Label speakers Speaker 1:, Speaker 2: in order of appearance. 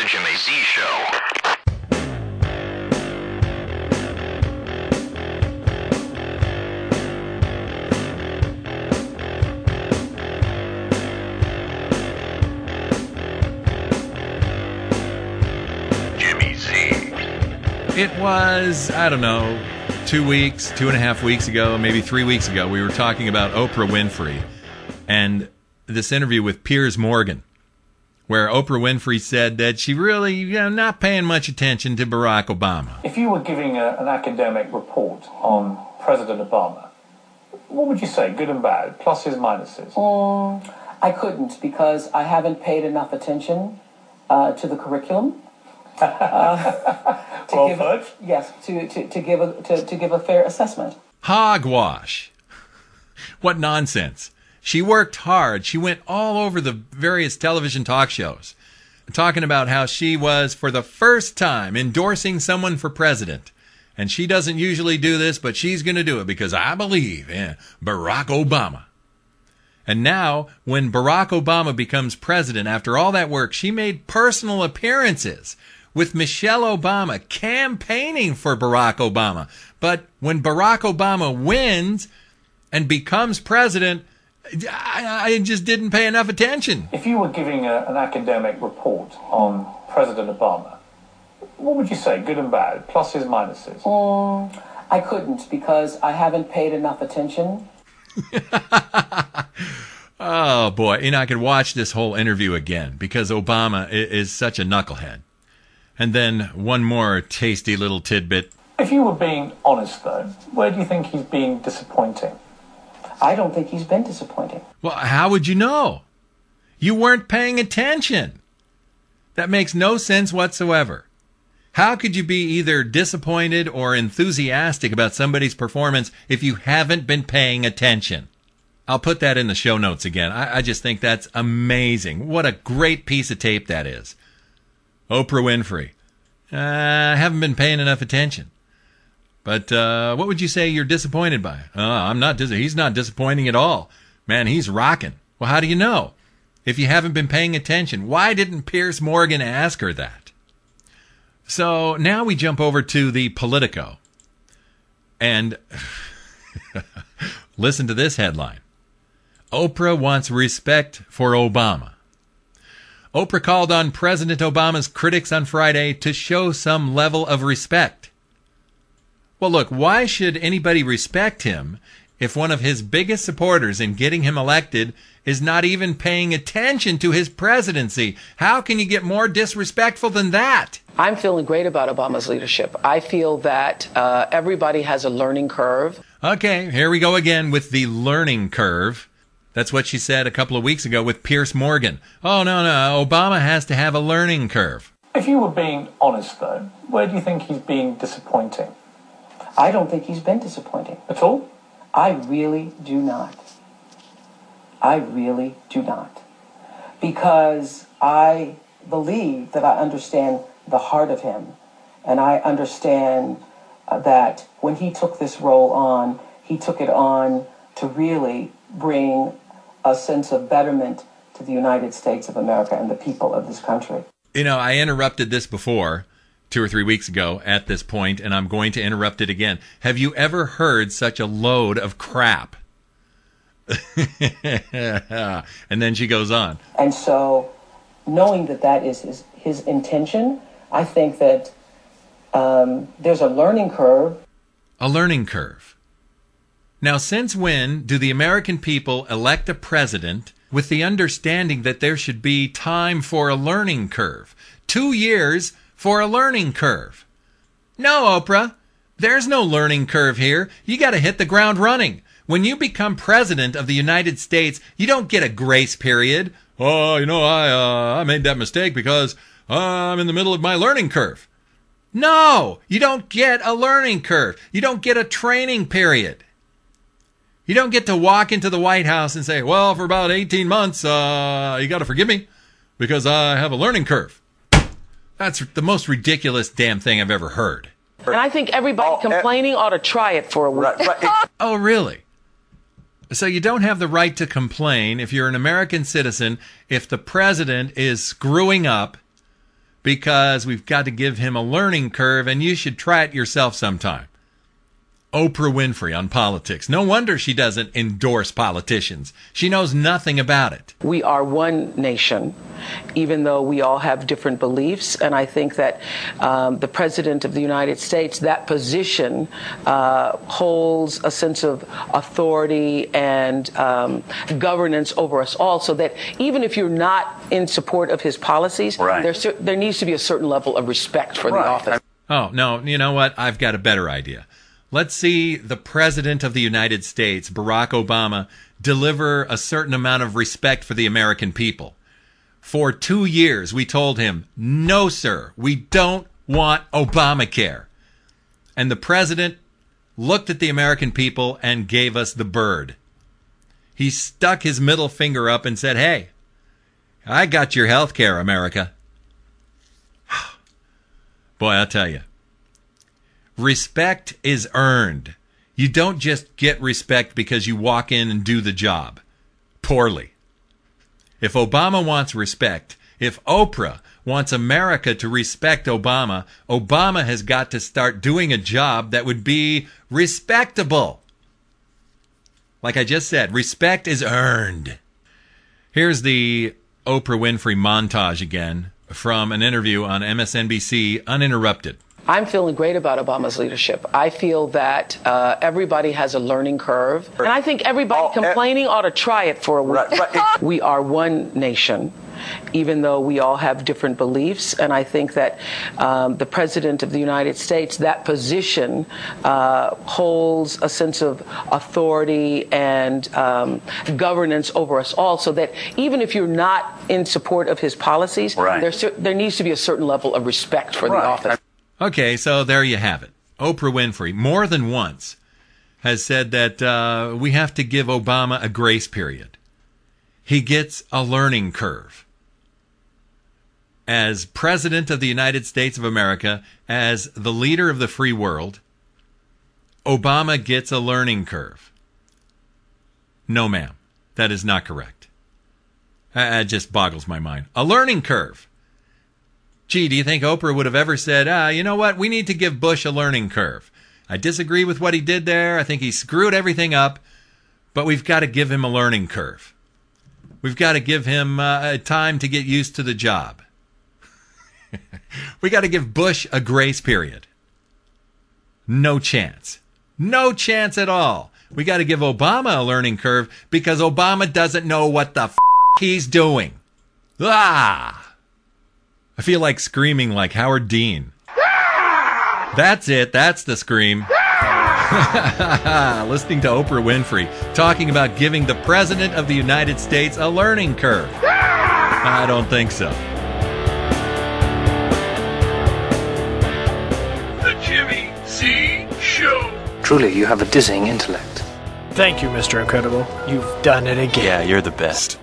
Speaker 1: The Jimmy Z Show. Jimmy Z.
Speaker 2: It was, I don't know, 2 weeks, 2.5 weeks ago, maybe 3 weeks ago, we were talking about Oprah Winfrey and this interview with Piers Morgan, where Oprah Winfrey said that she really, not paying much attention to Barack Obama.
Speaker 3: If you were giving an academic report on President Obama, what would you say, good and bad, pluses, minuses?
Speaker 4: I couldn't, because I haven't paid enough attention to the curriculum. To give a fair assessment.
Speaker 2: Hogwash. What nonsense. She worked hard. She went all over the various television talk shows, talking about how she was, for the first time, endorsing someone for president. And she doesn't usually do this, but she's going to do it because I believe in Barack Obama. And now, when Barack Obama becomes president, after all that work, she made personal appearances with Michelle Obama campaigning for Barack Obama. But when Barack Obama wins and becomes president, I just didn't pay enough attention.
Speaker 3: If you were giving an academic report on President Obama, what would you say, good and bad, pluses, minuses?
Speaker 4: I couldn't, because I haven't paid enough attention.
Speaker 2: Oh, boy. I could watch this whole interview again because Obama is such a knucklehead. And then one more tasty little tidbit.
Speaker 3: If you were being honest, though, where do you think he's been disappointing?
Speaker 4: I don't think he's been disappointing.
Speaker 2: Well, how would you know? You weren't paying attention. That makes no sense whatsoever. How could you be either disappointed or enthusiastic about somebody's performance if you haven't been paying attention? I'll put that in the show notes again. I just think that's amazing. What a great piece of tape that is. Oprah Winfrey. I haven't been paying enough attention. But what would you say you're disappointed by? I'm not. He's not disappointing at all. Man, he's rocking. Well, how do you know? If you haven't been paying attention, why didn't Piers Morgan ask her that? So now we jump over to the Politico. And listen to this headline. Oprah wants respect for Obama. Oprah called on President Obama's critics on Friday to show some level of respect. Well, look, why should anybody respect him if one of his biggest supporters in getting him elected is not even paying attention to his presidency? How can you get more disrespectful than that?
Speaker 4: I'm feeling great about Obama's leadership. I feel that everybody has a learning curve.
Speaker 2: Okay, here we go again with the learning curve. That's what she said a couple of weeks ago with Piers Morgan. Oh, no, Obama has to have a learning curve.
Speaker 3: If you were being honest, though, where do you think he's been disappointing?
Speaker 4: I don't think he's been disappointing.
Speaker 3: At all?
Speaker 4: I really do not. I really do not. Because I believe that I understand the heart of him. And I understand that when he took this role on, he took it on to really bring a sense of betterment to the United States of America and the people of this country.
Speaker 2: I interrupted this before, 2 or 3 weeks ago at this point, and I'm going to interrupt it again. Have you ever heard such a load of crap? And then she goes on.
Speaker 4: And so, knowing that that is his intention, I think that there's a learning curve.
Speaker 2: A learning curve. Now, since when do the American people elect a president with the understanding that there should be time for a learning curve? 2 years for a learning curve. No, Oprah, there's no learning curve here. You got to hit the ground running. When you become president of the United States, you don't get a grace period. Oh, I made that mistake because I'm in the middle of my learning curve. No, you don't get a learning curve. You don't get a training period. You don't get to walk into the White House and say, well, for about 18 months, you got to forgive me because I have a learning curve. That's the most ridiculous damn thing I've ever heard.
Speaker 4: And I think everybody complaining ought to try it for a week.
Speaker 2: Right. Oh, really? So you don't have the right to complain if you're an American citizen if the president is screwing up because we've got to give him a learning curve, and you should try it yourself sometime. Oprah Winfrey on politics. No wonder she doesn't endorse politicians. She knows nothing about it.
Speaker 4: We are one nation, even though we all have different beliefs. And I think that the President of the United States, that position holds a sense of authority and governance over us all, so that even if you're not in support of his policies, there needs to be a certain level of respect for the office.
Speaker 2: Oh, no, you know what? I've got a better idea. Let's see the President of the United States, Barack Obama, deliver a certain amount of respect for the American people. For 2 years, we told him, no, sir, we don't want Obamacare. And the President looked at the American people and gave us the bird. He stuck his middle finger up and said, hey, I got your health care, America. Boy, I'll tell you. Respect is earned. You don't just get respect because you walk in and do the job poorly. If Obama wants respect, if Oprah wants America to respect Obama, Obama has got to start doing a job that would be respectable. Like I just said, respect is earned. Here's the Oprah Winfrey montage again from an interview on MSNBC, uninterrupted.
Speaker 4: I'm feeling great about Obama's leadership. I feel that everybody has a learning curve. And I think everybody complaining ought to try it for a week. We are one nation, even though we all have different beliefs. And I think that the President of the United States, that position holds a sense of authority and governance over us all, so that even if you're not in support of his policies, there needs to be a certain level of respect for the office.
Speaker 2: Okay, so there you have it. Oprah Winfrey, more than once, has said that we have to give Obama a grace period. He gets a learning curve. As President of the United States of America, as the leader of the free world, Obama gets a learning curve. No, ma'am, that is not correct. It just boggles my mind. A learning curve. Gee, do you think Oprah would have ever said, you know what, we need to give Bush a learning curve? I disagree with what he did there. I think he screwed everything up, but we've got to give him a learning curve. We've got to give him time to get used to the job. We got to give Bush a grace period. No chance. No chance at all. We got to give Obama a learning curve because Obama doesn't know what the he's doing. I feel like screaming like Howard Dean. That's it. That's the scream. Listening to Oprah Winfrey talking about giving the President of the United States a learning curve. I don't think so.
Speaker 1: The Jimmy Z Show.
Speaker 5: Truly, you have a dizzying intellect.
Speaker 6: Thank you, Mr. Incredible. You've done it again.
Speaker 7: Yeah, you're the best.